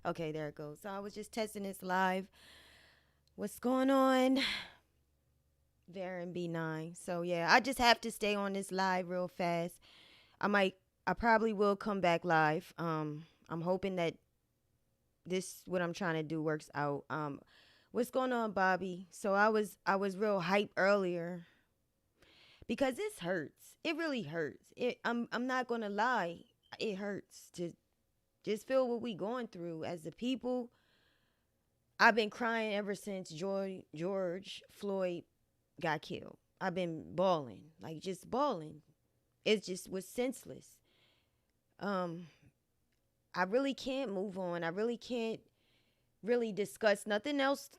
Okay, there it goes. So I was just testing this live. What's going on? There and B9. So yeah, I just have to stay on this live real fast. I probably will come back live. I'm hoping that this what I'm trying to do works out. What's going on, Bobby? So I was real hype earlier because this hurts. It really hurts. I'm not gonna lie. It hurts to just feel what we going through as a people. I've been crying ever since George Floyd got killed. I've been bawling, like just bawling. It just was senseless. Um, I really can't move on. I really can't really discuss nothing else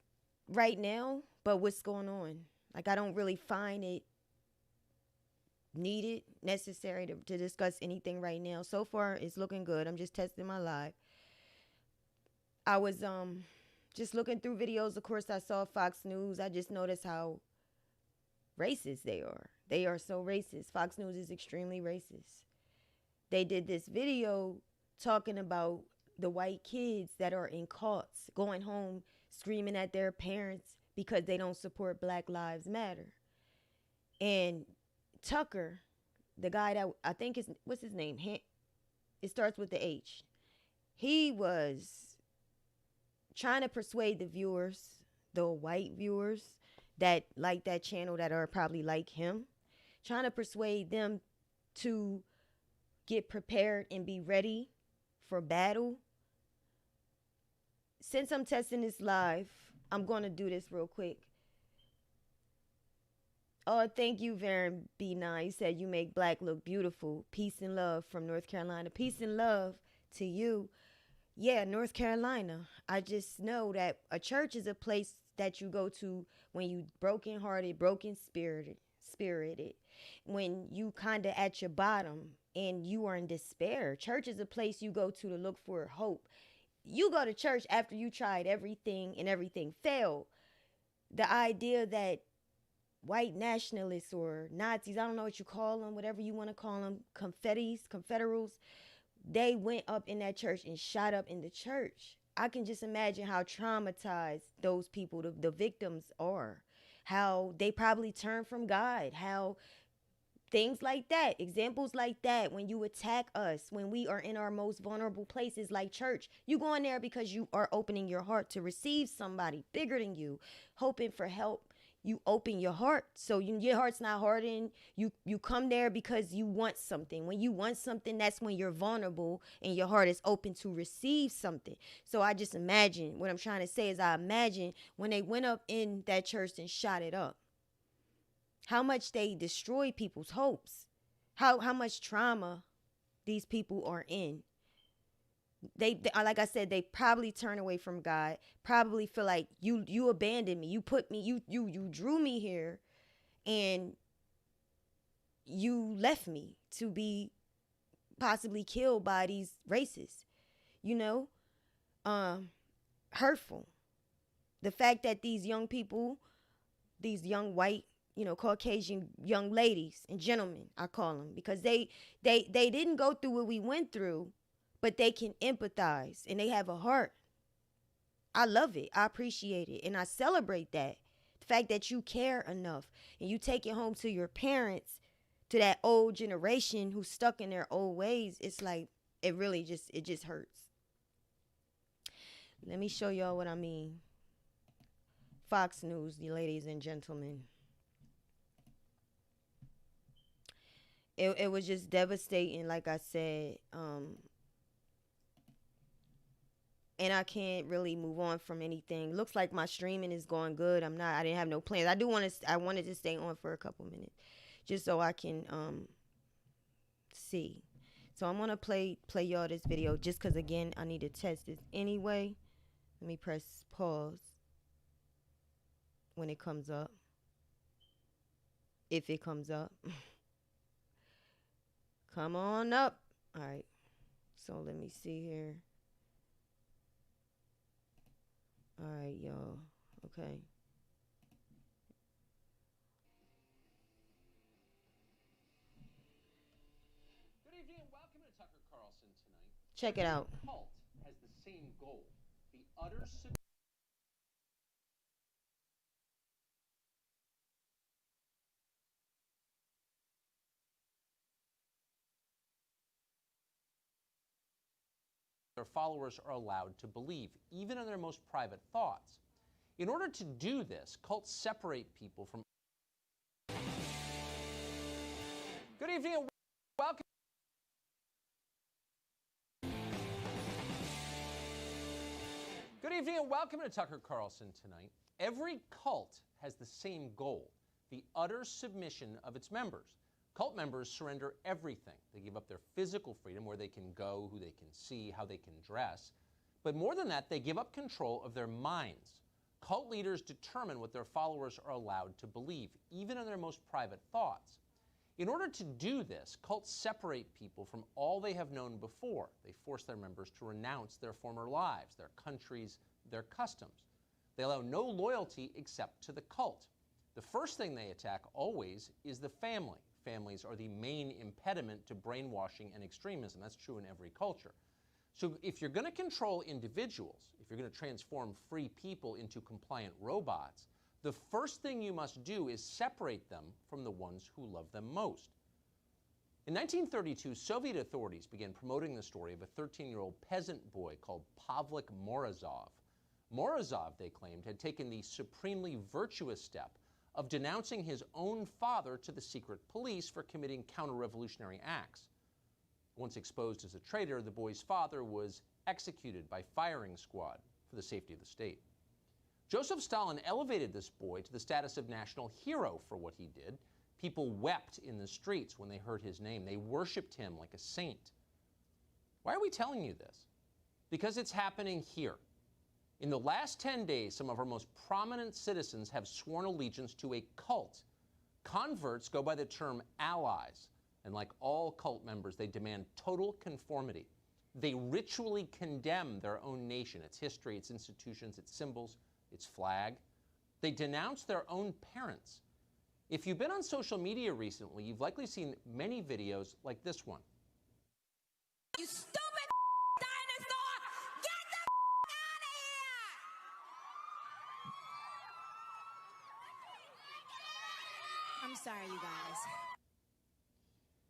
right now but what's going on. Like I don't really find it needed, necessary to discuss anything right now. So far it's looking good. I'm just testing my live. I was just looking through videos. Of course I saw Fox News. I just noticed how racist they are. They are so racist. Fox News is extremely racist. They did this video talking about the white kids that are in cults going home screaming at their parents because they don't support Black Lives Matter. And Tucker, the guy that I think is what's his name? It starts with the H. He was trying to persuade the viewers, the white viewers that like that channel that are probably like him, trying to persuade them to get prepared and be ready for battle. Since I'm testing this live, I'm going to do this real quick. Oh, thank you, Varen B9. You said you make black look beautiful. Peace and love from North Carolina. Peace and love to you. Yeah, North Carolina. I just know that a church is a place that you go to when you brokenhearted, broken spirited, when you kind of at your bottom and you are in despair. Church is a place you go to look for hope. You go to church after you tried everything and everything failed. The idea that white nationalists or Nazis, I don't know what you call them, whatever you want to call them, confederals, they went up in that church and shot up in the church. I can just imagine how traumatized those people, the victims, are. How they probably turned from God. How things like that, examples like that, when you attack us, when we are in our most vulnerable places like church, you go in there because you are opening your heart to receive somebody bigger than you, hoping for help. You open your heart, so your heart's not hardened. You come there because you want something. When you want something, that's when you're vulnerable and your heart is open to receive something. So I just imagine, what I'm trying to say is, I imagine when they went up in that church and shot it up, how much they destroy people's hopes, how much trauma these people are in. They like I said, they probably turn away from God, probably feel like you abandoned me, you put me, you drew me here, and you left me to be possibly killed by these racists, you know. um Hurtful. The fact that these young people, these young white, Caucasian young ladies and gentlemen, I call them, because they didn't go through what we went through, but they can empathize and they have a heart. I love it. I appreciate it. And I celebrate that. The fact that you care enough and you take it home to your parents, to that old generation who's stuck in their old ways. It's like, it just hurts. Let me show y'all what I mean. Fox News, ladies and gentlemen. It was just devastating, like I said. And I can't really move on from anything. Looks like my streaming is going good. I didn't have no plans. I wanted to stay on for a couple minutes just so I can see. So I'm gonna play y'all this video just cause again I need to test this anyway. Let me press pause when it comes up. If it comes up. Come on up. Alright. So let me see here. Alright, y'all. Okay. Good evening and welcome to Tucker Carlson tonight. Check it out. Cult has the same goal utter their followers are allowed to believe, even in their most private thoughts. In order to do this, cults separate people from. Good evening and welcome. Good evening and welcome to Tucker Carlson tonight. Every cult has the same goal: the utter submission of its members. Cult members surrender everything. They give up their physical freedom, where they can go, who they can see, how they can dress. But more than that, they give up control of their minds. Cult leaders determine what their followers are allowed to believe, even in their most private thoughts. In order to do this, cults separate people from all they have known before. They force their members to renounce their former lives, their countries, their customs. They allow no loyalty except to the cult. The first thing they attack always is the family. Families are the main impediment to brainwashing and extremism. That's true in every culture. So if you're going to control individuals, if you're going to transform free people into compliant robots, the first thing you must do is separate them from the ones who love them most. In 1932, Soviet authorities began promoting the story of a 13-year-old peasant boy called Pavlik Morozov. Morozov, they claimed, had taken the supremely virtuous step of denouncing his own father to the secret police for committing counter-revolutionary acts. Once exposed as a traitor, the boy's father was executed by firing squad for the safety of the state. Joseph Stalin elevated this boy to the status of national hero for what he did. People wept in the streets when they heard his name. They worshipped him like a saint. Why are we telling you this? Because it's happening here. In the last 10 days, some of our most prominent citizens have sworn allegiance to a cult. Converts go by the term allies, and like all cult members, they demand total conformity. They ritually condemn their own nation, its history, its institutions, its symbols, its flag. They denounce their own parents. If you've been on social media recently, you've likely seen many videos like this one. You stupid dinosaur! Get the out of here! I'm sorry, you guys.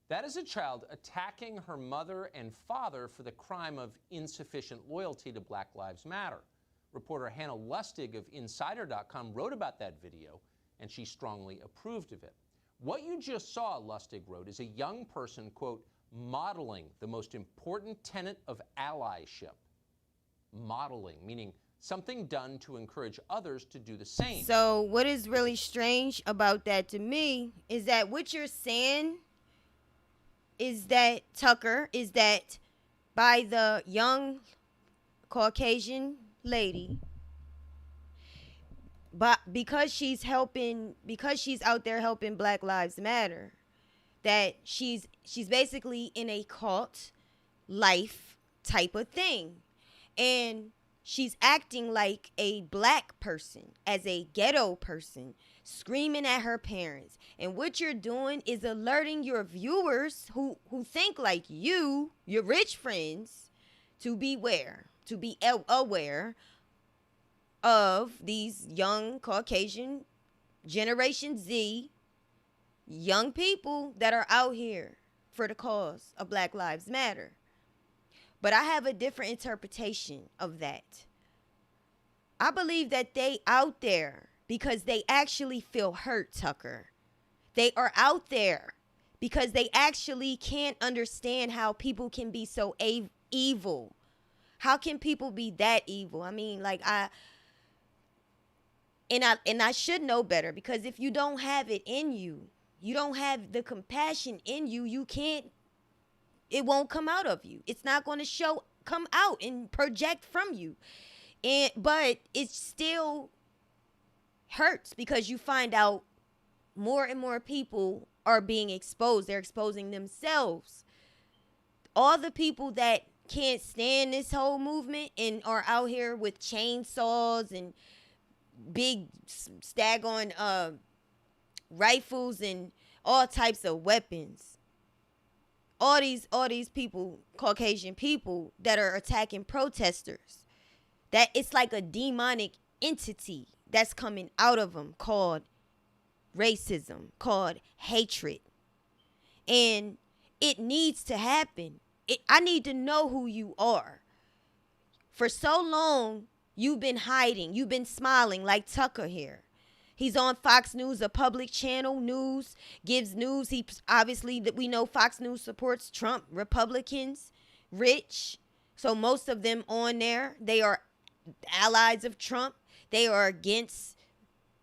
That is a child attacking her mother and father for the crime of insufficient loyalty to Black Lives Matter. Reporter Hannah Lustig of Insider.com wrote about that video, and she strongly approved of it. What you just saw, Lustig wrote, is a young person, quote, modeling the most important tenet of allyship. Modeling, meaning something done to encourage others to do the same. So what is really strange about that to me is that what you're saying is that, Tucker, is that by the young Caucasian lady, but because she's out there helping Black Lives Matter, that she's basically in a cult life type of thing, and she's acting like a black person, as a ghetto person, screaming at her parents. And what you're doing is alerting your viewers who think like you, your rich friends, to beware, to be aware of these young Caucasian Generation Z young people that are out here for the cause of Black Lives Matter. But I have a different interpretation of that. I believe that they out there because they actually feel hurt, Tucker. They are out there because they actually can't understand how people can be so evil. How can people be that evil? I mean, like, I should know better, because if you don't have it in you, you don't have the compassion in you, it won't come out of you. It's not going to come out and project from you. But it still hurts, because you find out more and more people are being exposed. They're exposing themselves. All the people that can't stand this whole movement and are out here with chainsaws and big stag-on rifles and all types of weapons. All these people, Caucasian people, that are attacking protesters. That it's like a demonic entity that's coming out of them called racism, called hatred. And it needs to happen. I need to know who you are. For so long, you've been hiding. You've been smiling like Tucker here. He's on Fox News, a public channel, news, gives news. He obviously, that we know Fox News supports Trump, Republicans, rich. So most of them on there, they are allies of Trump. They are against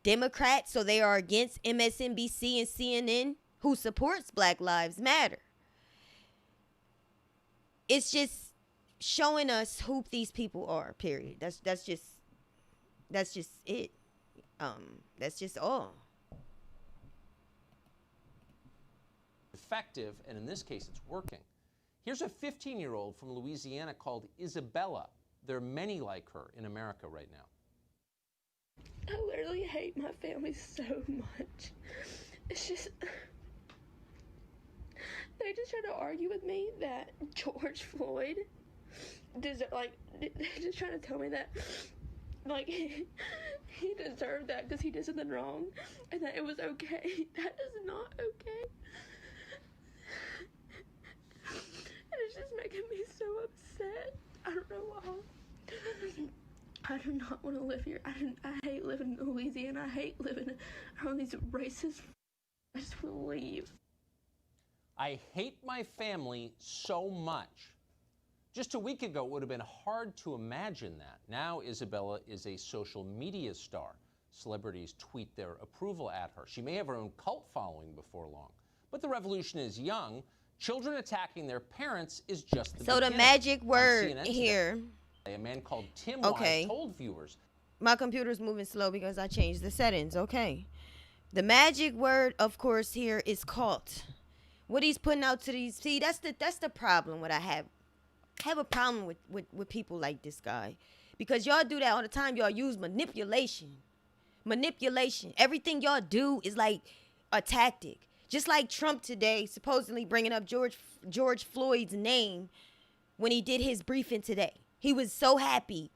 Democrats, so they are against MSNBC and CNN, who supports Black Lives Matter. It's just showing us who these people are, period. That's just it. That's just all. Effective, and in this case, it's working. Here's a 15-year-old from Louisiana called Isabella. There are many like her in America right now. I literally hate my family so much. It's just, they just try to argue with me that George Floyd they're just trying to tell me that, like, he deserved that because he did something wrong, and that it was okay. That is not okay. And it's just making me so upset. I don't know why. I do not want to live here. I hate living in Louisiana. I hate living around these racists. I just want to leave. I hate my family so much. Just a week ago, it would have been hard to imagine that. Now, Isabella is a social media star. Celebrities tweet their approval at her. She may have her own cult following before long. But the revolution is young. Children attacking their parents is just the beginning. So the magic word here. A man called Tim Wise told viewers. My computer's moving slow because I changed the settings. Okay. The magic word, of course, here is cult. What he's putting out to these, see, that's the problem. What I have a problem with people like this guy, because y'all do that all the time. Y'all use manipulation. Everything y'all do is like a tactic. Just like Trump today, supposedly bringing up George Floyd's name when he did his briefing today. He was so happy.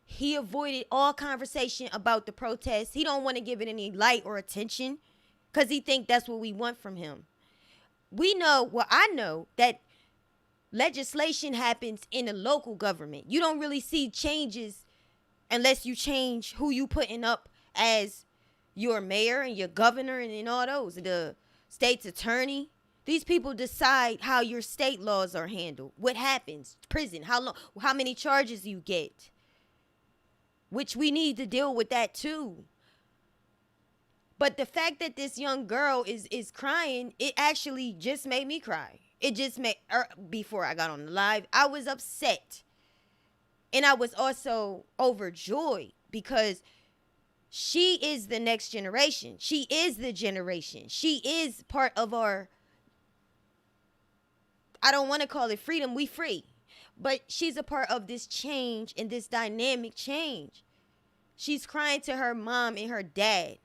He avoided all conversation about the protests. He don't want to give it any light or attention because he think that's what we want from him. We know, well, I know that legislation happens in the local government. You don't really see changes unless you change who you putting up as your mayor and your governor and all those. The state's attorney. These people decide how your state laws are handled. What happens? Prison. How long? How many charges you get? Which we need to deal with that too. But the fact that this young girl is crying, it actually just made me cry. It just made, before I got on the live, I was upset. And I was also overjoyed because she is the next generation. She is the generation. She is part of our, I don't want to call it freedom, we free. But she's a part of this change and this dynamic change. She's crying to her mom and her dad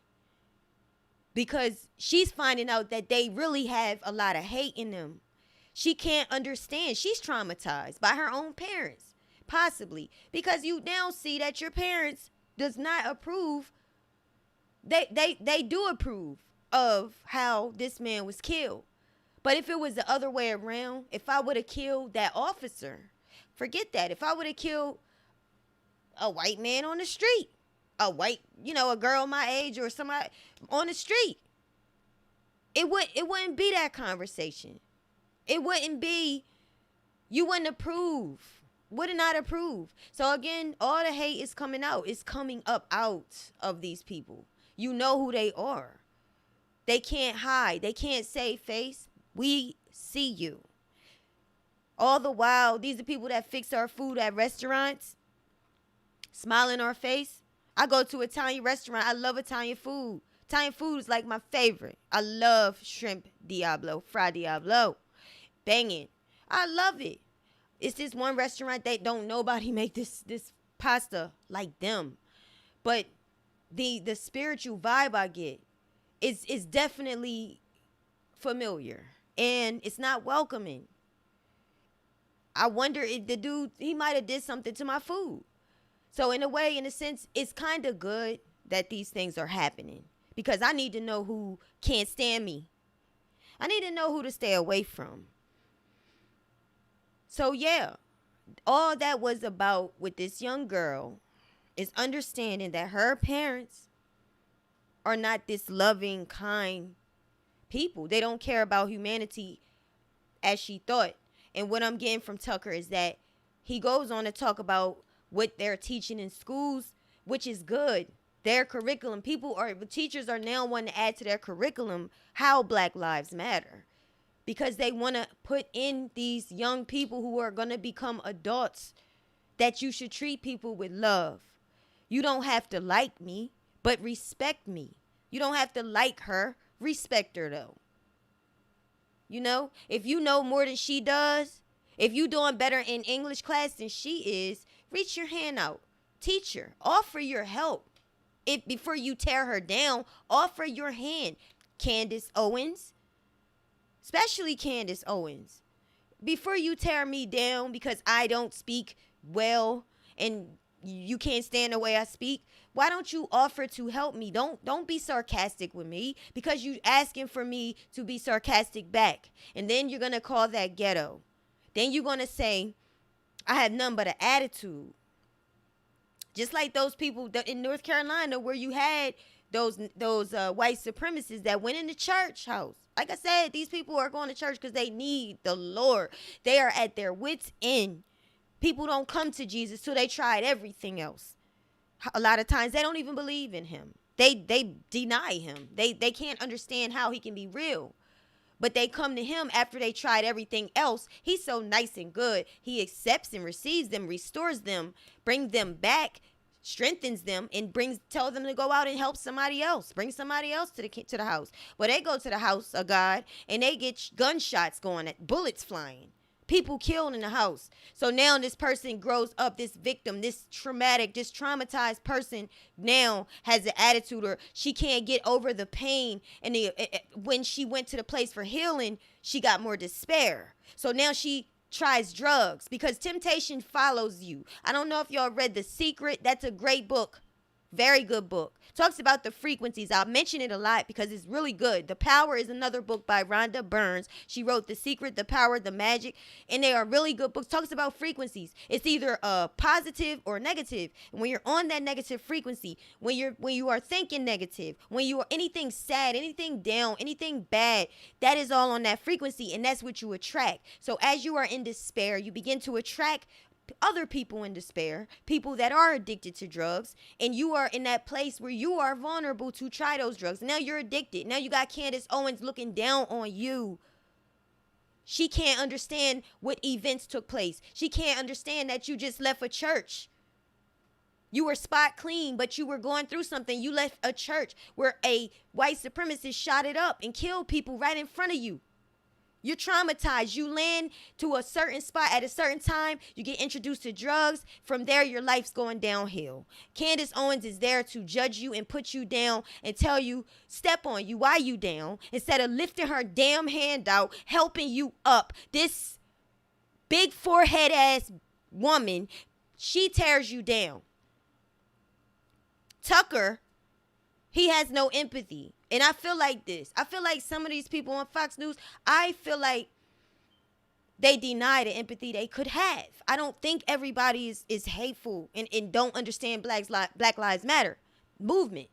because she's finding out that they really have a lot of hate in them. She can't understand. She's traumatized by her own parents, possibly, because you now see that your parents does not approve. They do approve of how this man was killed. But if it was the other way around, if I would have killed that officer, forget that. If I would have killed a white man on the street, a white, a girl my age or somebody on the street, it wouldn't be that conversation. It wouldn't be, you wouldn't approve. Would not approve. So again, all the hate is coming out. It's coming up out of these people. You know who they are. They can't hide. They can't save face. We see you. All the while, these are people that fix our food at restaurants, smile in our face. I go to an Italian restaurant. I love Italian food. Italian food is like my favorite. I love shrimp Diablo, fry Diablo. Banging. I love it. It's this one restaurant that don't nobody make this pasta like them. But the spiritual vibe I get is definitely familiar. And it's not welcoming. I wonder if the dude, he might have did something to my food. So in a way, in a sense, it's kind of good that these things are happening because I need to know who can't stand me. I need to know who to stay away from. So yeah, all that was about with this young girl is understanding that her parents are not this loving, kind people. They don't care about humanity as she thought. And what I'm getting from Tucker is that he goes on to talk about what they're teaching in schools, which is good. Their curriculum, teachers are now wanting to add to their curriculum how Black Lives Matter. Because they want to put in these young people who are going to become adults that you should treat people with love. You don't have to like me, but respect me. You don't have to like her, respect her though. You know, if you know more than she does, if you doing better in English class than she is, reach your hand out. Teach her. Offer your help. Before you tear her down, offer your hand. Candace Owens. Especially Candace Owens. Before you tear me down because I don't speak well and you can't stand the way I speak, why don't you offer to help me? Don't be sarcastic with me because you asking for me to be sarcastic back. And then you're going to call that ghetto. Then you're going to say, I have none but an attitude. Just like those people in North Carolina where you had those white supremacists that went in the church house. Like I said, these people are going to church because they need the Lord. They are at their wits' end. People don't come to Jesus till they tried everything else. A lot of times they don't even believe in him. They deny him. They can't understand how he can be real. But they come to him after they tried everything else. He's so nice and good. He accepts and receives them, restores them, brings them back, strengthens them, and tell them to go out and help somebody else. Bring somebody else to the house. Well, they go to the house of God and they get gunshots going, bullets flying. People killed in the house. So now this person grows up, this victim, this traumatized person now has an attitude, or she can't get over the pain. And when she went to the place for healing, she got more despair. So now she tries drugs because temptation follows you. I don't know if y'all read The Secret. That's a great book. Very good book. Talks about the frequencies. I'll mention it a lot because it's really good. The Power is another book by Rhonda Burns. She wrote The Secret, The Power, The Magic, and they are really good books. Talks about frequencies. It's either positive or negative. And when you're on that negative frequency, when you are thinking negative, when you are anything sad, anything down, anything bad, that is all on that frequency, and that's what you attract. So as you are in despair, you begin to attract other people in despair, people that are addicted to drugs, and you are in that place where you are vulnerable to try those drugs. Now you're addicted. Now you got Candace Owens looking down on you. She can't understand what events took place. She can't understand that you just left a church. You were spot clean, but you were going through something. You left a church where a white supremacist shot it up and killed people right in front of you. You're traumatized. You land to a certain spot at a certain time. You get introduced to drugs. From there, your life's going downhill. Candace Owens is there to judge you and put you down and tell you, step on you, why you down, instead of lifting her damn hand out, helping you up. This big forehead ass woman, she tears you down. Tucker, he has no empathy. And I feel like this. I feel like some of these people on Fox News, I feel like they deny the empathy they could have. I don't think everybody is hateful and don't understand Black Lives Matter movement.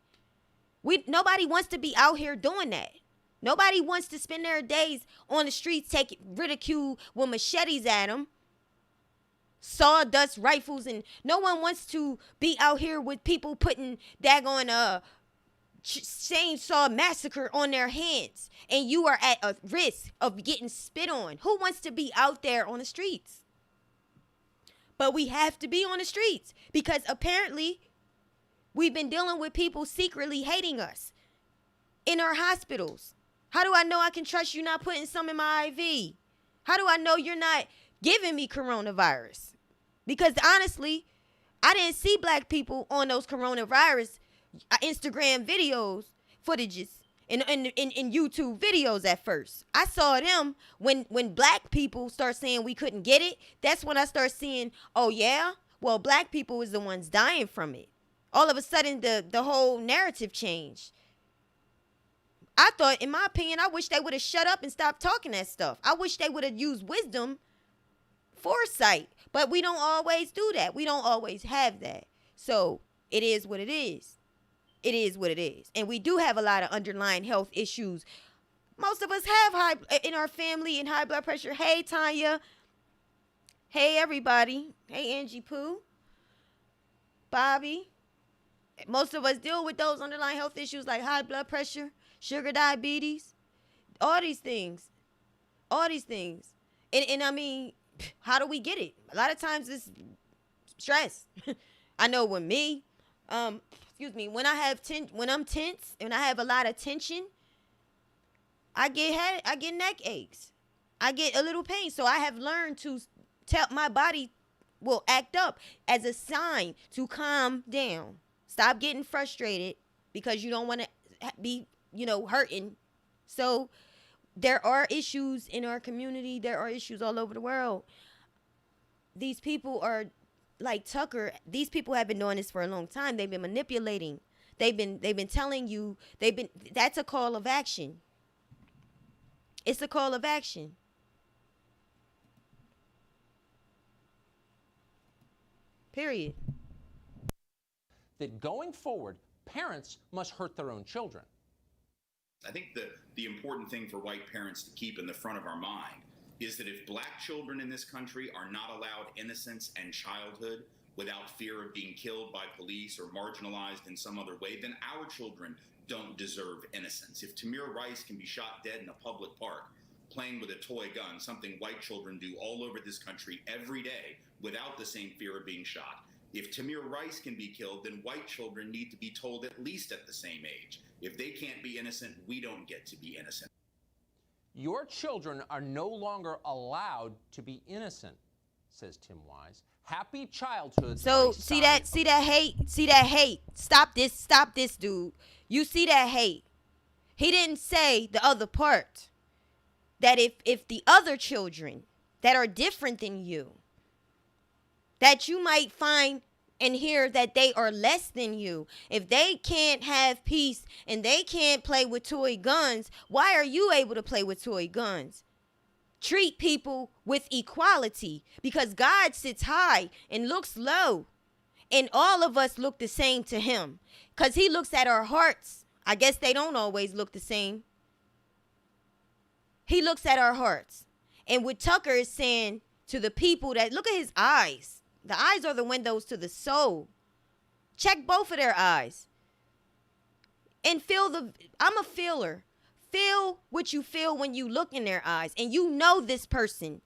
Nobody wants to be out here doing that. Nobody wants to spend their days on the streets taking ridicule with machetes at them, sawdust rifles, and no one wants to be out here with people putting daggone chainsaw massacre on their hands, and you are at a risk of getting spit on. Who wants to be out there on the streets? But we have to be on the streets because apparently we've been dealing with people secretly hating us in our hospitals. How do I know I can trust you not putting some in my IV? How do I know you're not giving me coronavirus? Because honestly, I didn't see black people on those coronavirus Instagram videos, footages, and YouTube videos at first. I saw them when black people start saying we couldn't get it. That's when I start seeing, oh yeah, well, black people is the ones dying from it. All of a sudden, the whole narrative changed. I thought, in my opinion, I wish they would have shut up and stopped talking that stuff. I wish they would have used wisdom, foresight. But we don't always do that. We don't always have that. So it is what it is. It is what it is. And we do have a lot of underlying health issues. Most of us have high in our family and high blood pressure. Hey, Tanya. Hey, everybody. Hey, Angie Pooh. Bobby. Most of us deal with those underlying health issues like high blood pressure, sugar, diabetes, all these things. All these things. And I mean, how do we get it? A lot of times it's stress. I know with me, when I'm tense and I have a lot of tension, I get neck aches. I get a little pain. So I have learned to tell my body will act up as a sign to calm down. Stop getting frustrated because you don't want to be, hurting. So there are issues in our community. There are issues all over the world. These people are like Tucker. These people have been doing this for a long time. They've been manipulating. They've been telling you. That's a call of action. It's a call of action. Period. That going forward, parents must hurt their own children. I think the important thing for white parents to keep in the front of our mind is that if black children in this country are not allowed innocence and childhood without fear of being killed by police or marginalized in some other way, then our children don't deserve innocence. If Tamir Rice can be shot dead in a public park playing with a toy gun, something white children do all over this country every day without the same fear of being shot. If Tamir Rice can be killed, then white children need to be told at least at the same age. If they can't be innocent, we don't get to be innocent. Your children are no longer allowed to be innocent, says Tim Wise. Happy childhood. So see that hate. Stop this, dude. You see that hate. He didn't say the other part. That if the other children that are different than you, that you might find and hear that they are less than you, if they can't have peace and they can't play with toy guns, why are you able to play with toy guns? Treat people with equality, because God sits high and looks low, and all of us look the same to him because he looks at our hearts. I guess they don't always look the same. He looks at our hearts. And what Tucker is saying to the people that look at his eyes. The eyes are the windows to the soul. Check both of their eyes. And I'm a feeler. Feel what you feel when you look in their eyes. And you know this person.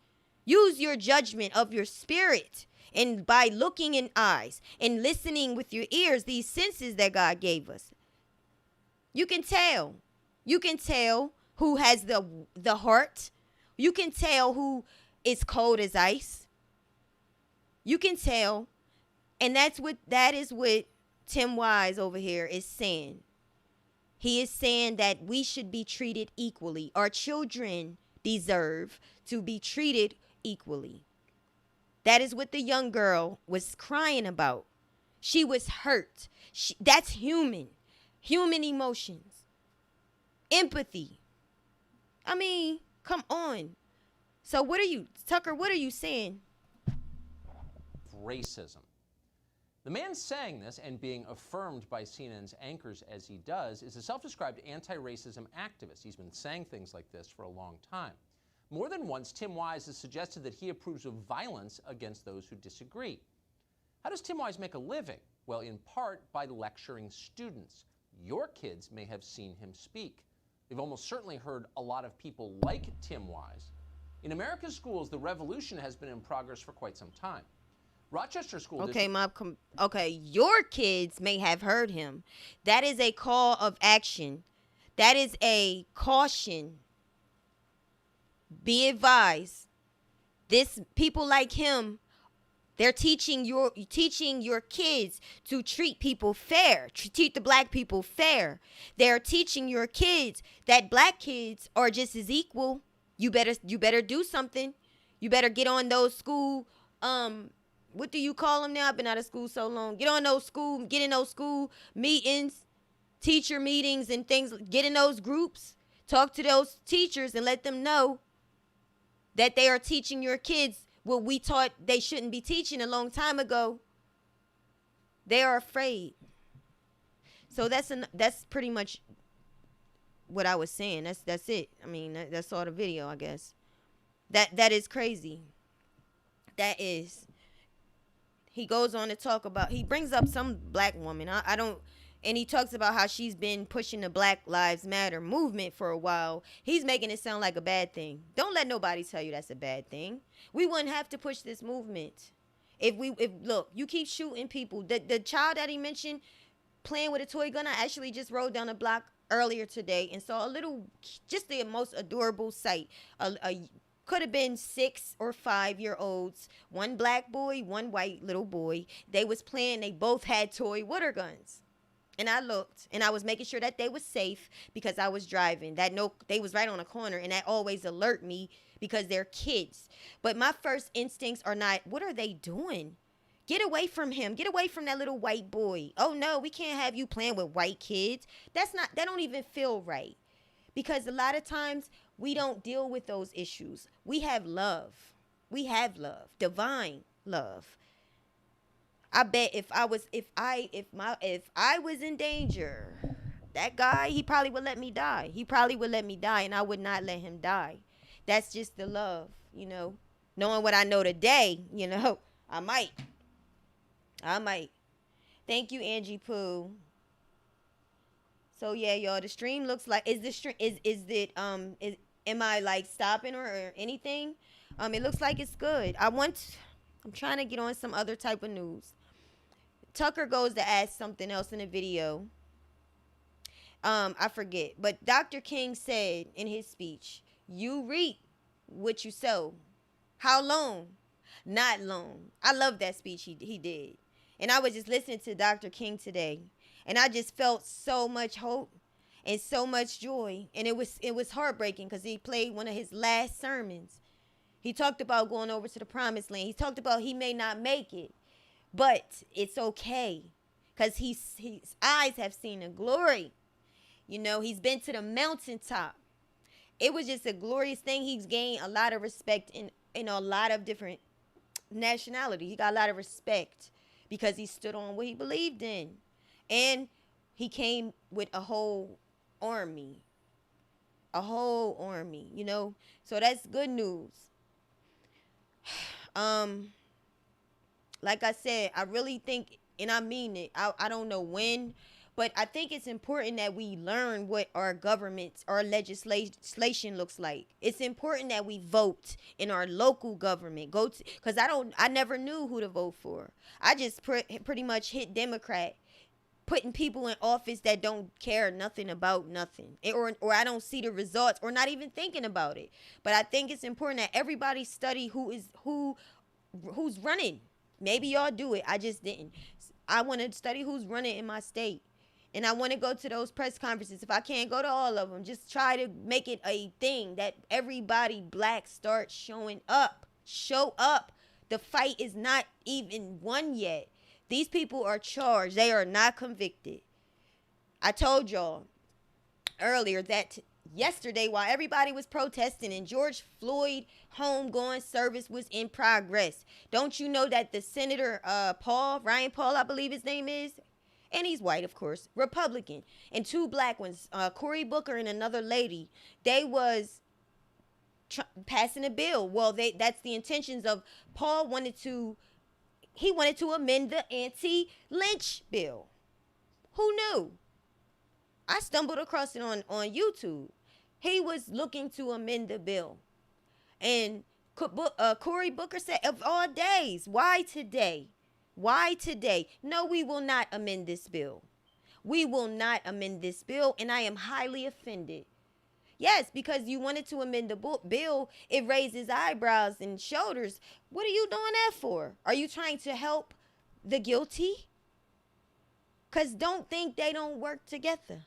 Use your judgment of your spirit. And by looking in eyes and listening with your ears, these senses that God gave us. You can tell. You can tell who has the heart. You can tell who is cold as ice. You can tell. And that is what Tim Wise over here is saying. He is saying that we should be treated equally. Our children deserve to be treated equally. That is what the young girl was crying about. She was hurt. That's human. Human emotions. Empathy. I mean, come on. So Tucker, what are you saying? Racism. The man saying this and being affirmed by CNN's anchors as he does is a self-described anti-racism activist. He's been saying things like this for a long time. More than once, Tim Wise has suggested that he approves of violence against those who disagree. How does Tim Wise make a living? Well, in part by lecturing students. Your kids may have seen him speak. They've almost certainly heard a lot of people like Tim Wise. In America's schools, the revolution has been in progress for quite some time. Rochester School District. Okay, your kids may have heard him. That is a call of action. That is a caution. Be advised. People like him, they're teaching your kids to treat people fair, treat the black people fair. They're teaching your kids that black kids are just as equal. You better do something. You better get on those school what do you call them now? I've been out of school so long. Get in those school meetings, teacher meetings and things. Get in those groups. Talk to those teachers and let them know that they are teaching your kids what we taught they shouldn't be teaching a long time ago. They are afraid. So that's pretty much what I was saying. That's it. I mean, that's all the video, I guess. That is crazy. That is. He goes on to talk about, he brings up some black woman. I don't, and he talks about how she's been pushing the Black Lives Matter movement for a while. He's making it sound like a bad thing. Don't let nobody tell you that's a bad thing. We wouldn't have to push this movement. If look, you keep shooting people. The child that he mentioned playing with a toy gun, I actually just rode down the block earlier today and saw just the most adorable sight. Could have been 6 or 5 year olds, one black boy, one white little boy. They was playing, they both had toy water guns. And I looked and I was making sure that they was safe because I was driving. They was right on a corner, and that always alert me because they're kids. But my first instincts are not, what are they doing? Get away from him. Get away from that little white boy. Oh no, we can't have you playing with white kids. That don't even feel right. Because a lot of times we don't deal with those issues. We have love. We have love. Divine love. I bet if I was in danger, that guy, he probably would let me die. He probably would let me die, and I would not let him die. That's just the love, you know. Knowing what I know today, you know, I might. Thank you, Angie Pooh. So yeah, y'all, the stream looks like, am I like stopping or anything? It looks like it's good. I'm trying to get on some other type of news. Tucker goes to ask something else in the video. I forget, but Dr. King said in his speech, you reap what you sow. How long? Not long. I love that speech he did. And I was just listening to Dr. King today, and I just felt so much hope and so much joy. And it was heartbreaking because he played one of his last sermons. He talked about going over to the promised land. He talked about he may not make it, but it's okay because his eyes have seen the glory. You know, he's been to the mountaintop. It was just a glorious thing. He's gained a lot of respect in a lot of different nationalities. He got a lot of respect because he stood on what he believed in. And he came with a whole army. You know. So that's good news. Like I said, I really think, and I mean it, I don't know when, but I think it's important that we learn what our government, our legislation looks like. It's important that we vote in our local government. Because I never knew who to vote for. I just pretty much hit Democrat, putting people in office that don't care nothing about nothing, or I don't see the results, or not even thinking about it. But I think it's important that everybody study who's running. Maybe y'all do it. I just didn't. I want to study who's running in my state. And I want to go to those press conferences. If I can't go to all of them, just try to make it a thing that everybody black starts showing up. Show up. The fight is not even won yet. These people are charged. They are not convicted. I told y'all earlier that yesterday, while everybody was protesting and George Floyd homegoing service was in progress, don't you know that the Senator Ryan Paul, I believe his name is, and he's white, of course, Republican, and 2 black ones, Cory Booker and another lady, they was passing a bill. Well, that's the intentions of Paul wanted to amend the anti-lynch bill. Who knew? I stumbled across it on YouTube. He was looking to amend the bill. And Cory Booker said, of all days, why today? Why today? No, we will not amend this bill. We will not amend this bill, and I am highly offended. Yes, because you wanted to amend the bill, it raises eyebrows and shoulders. What are you doing that for? Are you trying to help the guilty? Because don't think they don't work together.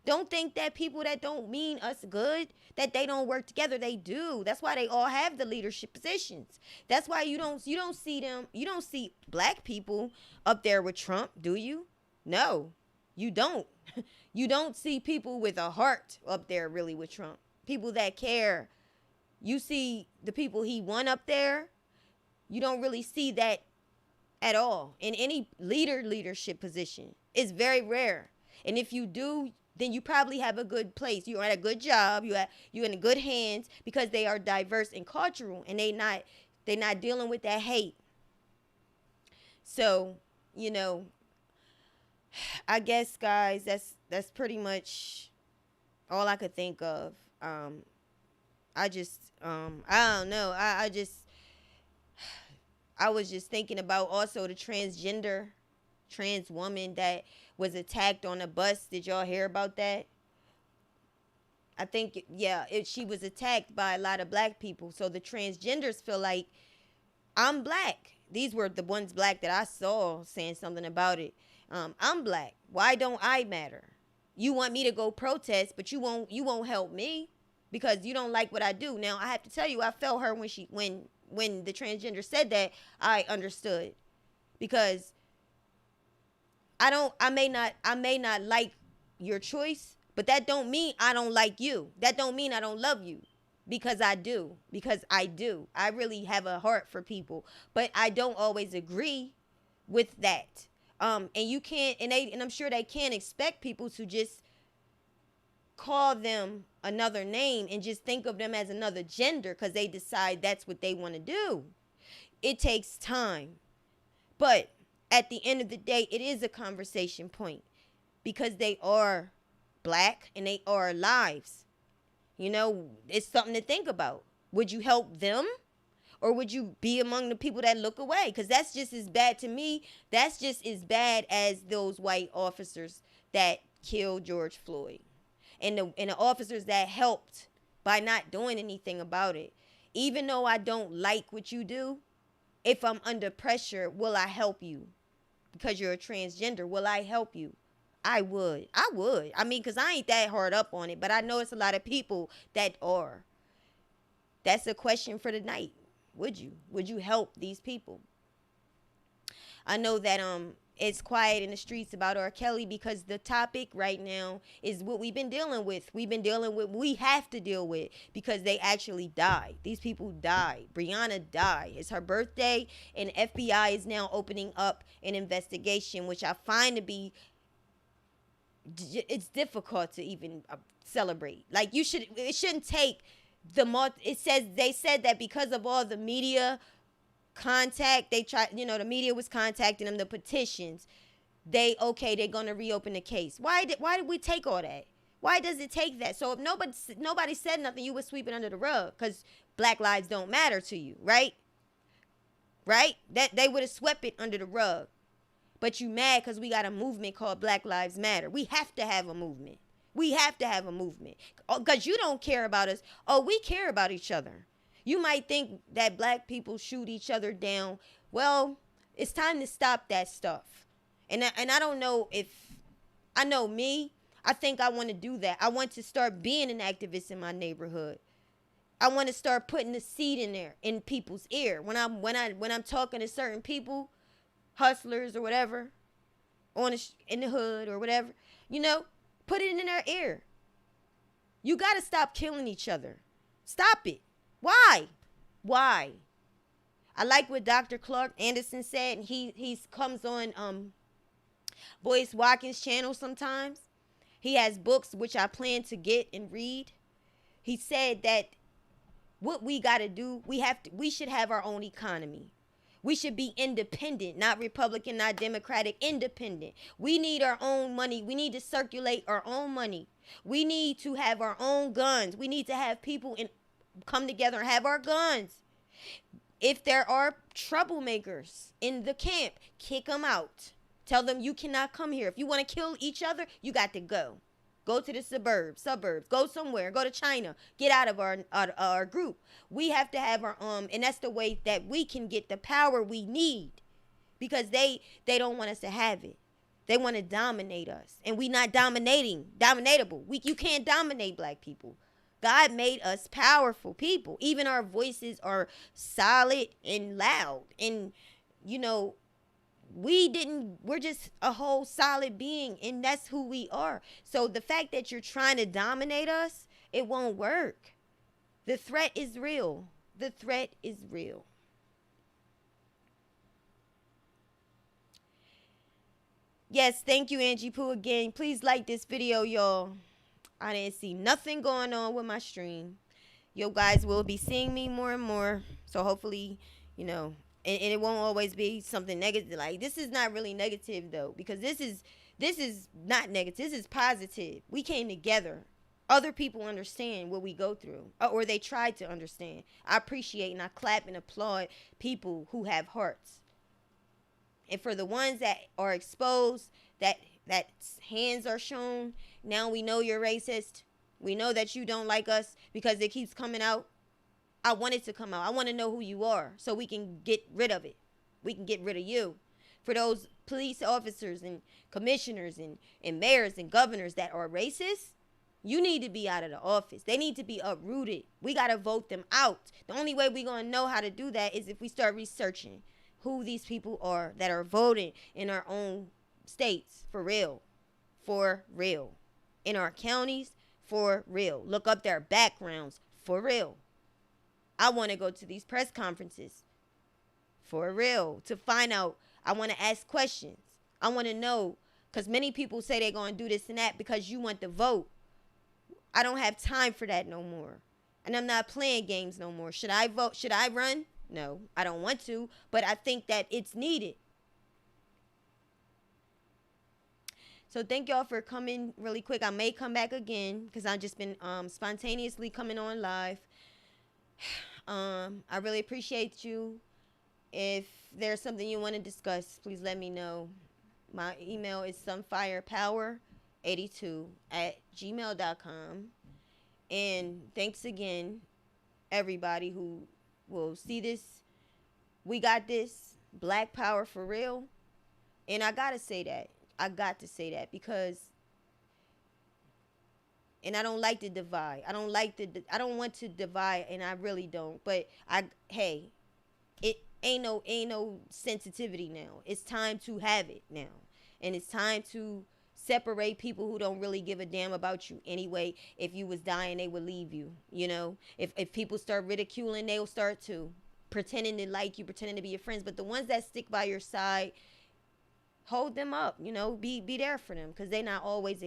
Don't think that people that don't mean us good, that they don't work together. They do. That's why they all have the leadership positions. That's why you don't see black people up there with Trump, do you? No, you don't. You don't see people with a heart up there really with Trump. People that care. You see the people he won up there. You don't really see that at all in any leadership position. It's very rare. And if you do, then you probably have a good place. You're at a good job. You're in good hands because they are diverse and cultural, and they're not dealing with that hate. So, I guess, guys, that's pretty much all I could think of. I don't know. I was just thinking about also the trans woman that was attacked on a bus. Did y'all hear about that? I think, she was attacked by a lot of black people. So the transgenders feel like, I'm black. These were the ones black that I saw saying something about it. I'm black. Why don't I matter? You want me to go protest, but you won't help me because you don't like what I do. Now, I have to tell you, I felt her when the transgender said that. I understood, because I may not like your choice, but that don't mean I don't like you. That don't mean I don't love you, because I do. I really have a heart for people, but I don't always agree with that. And you can't, and I'm sure they can't expect people to just call them another name and just think of them as another gender because they decide that's what they want to do. It takes time. But at the end of the day, it is a conversation point because they are black and they are lives. It's something to think about. Would you help them? Or would you be among the people that look away? Because that's just as bad to me. That's just as bad as those white officers that killed George Floyd. And the officers that helped by not doing anything about it. Even though I don't like what you do, if I'm under pressure, will I help you? Because you're a transgender, will I help you? I would. I mean, because I ain't that hard up on it. But I know it's a lot of people that are. That's a question for the night. Would you help these people? I know that it's quiet in the streets about R. Kelly because the topic right now is what we've been dealing with. We have to deal with, because they actually died. These people died. Breonna died. It's her birthday, and FBI is now opening up an investigation, which I find to be, it's difficult to even celebrate. Like, it shouldn't take they said that because of all the media contact, the media was contacting them, the petitions, they're gonna reopen the case. Why did we take all that? Why does it take that? So if nobody said nothing, you would sweep it under the rug because Black lives don't matter to you, right? That they would have swept it under the rug. But you mad because we got a movement called Black Lives Matter. We have to have a movement. Because you don't care about us. Oh, we care about each other. You might think that black people shoot each other down. Well, it's time to stop that stuff. And I don't know if, I know me, I think I want to do that. I want to start being an activist in my neighborhood. I want to start putting the seed in there, in people's ear. When I'm talking to certain people, hustlers or whatever, in the hood or whatever, put it in their ear. You got to stop killing each other. Stop it. Why? I like what Dr. Clark Anderson said, and he comes on Boyce Watkins' channel sometimes. He has books which I plan to get and read. He said that what we got to do, we should have our own economy. We should be independent, not Republican, not Democratic, independent. We need our own money. We need to circulate our own money. We need to have our own guns. We need to have people come together and have our guns. If there are troublemakers in the camp, kick them out. Tell them you cannot come here. If you want to kill each other, you got to go. Go to the suburbs. Go somewhere. Go to China. Get out of our group. We have to have our and that's the way that we can get the power we need, because they don't want us to have it. They want to dominate us, and we not dominatable. You can't dominate black people. God made us powerful people. Even our voices are solid and loud. And, you know, we're just a whole solid being, and that's who we are. So the fact that you're trying to dominate us, it won't work. The threat is real. The threat is real. Yes, thank you, Angie Pooh, again. Please like this video, y'all. I didn't see nothing going on with my stream. You guys will be seeing me more and more. So hopefully, you know, and it won't always be something negative. Like, this is not really negative, though, because this is not negative. This is positive. We came together. Other people understand what we go through, or they try to understand. I appreciate and I clap and applaud people who have hearts. And for the ones that are exposed, that hands are shown, now we know you're racist. We know that you don't like us because it keeps coming out. I want it to come out. I want to know who you are so we can get rid of it. We can get rid of you. For those police officers and commissioners and mayors and governors that are racist, you need to be out of the office. They need to be uprooted. We got to vote them out. The only way we're going to know how to do that is if we start researching who these people are that are voting in our own states, for real. For real. In our counties, for real. Look up their backgrounds, for real. I want to go to these press conferences, for real, to find out. I want to ask questions. I want to know, because many people say they're going to do this and that because you want the vote. I don't have time for that no more. And I'm not playing games no more. Should I vote? Should I run? No, I don't want to, but I think that it's needed. So thank y'all for coming really quick. I may come back again because I've just been spontaneously coming on live. I really appreciate you. If there's something you want to discuss, please let me know. My email is sunfirepower82@gmail.com. And thanks again, everybody who will see this. We got this. Black power for real. And I got to say that. I got to say that because, and I don't like to divide. I don't want to divide, and I really don't. But hey, it ain't no sensitivity now. It's time to have it now. And it's time to separate people who don't really give a damn about you anyway. If you was dying, they would leave you. You know, if people start ridiculing, they'll start to pretending to like you, pretending to be your friends. But the ones that stick by your side, hold them up. You know, be there for them, because they're not always against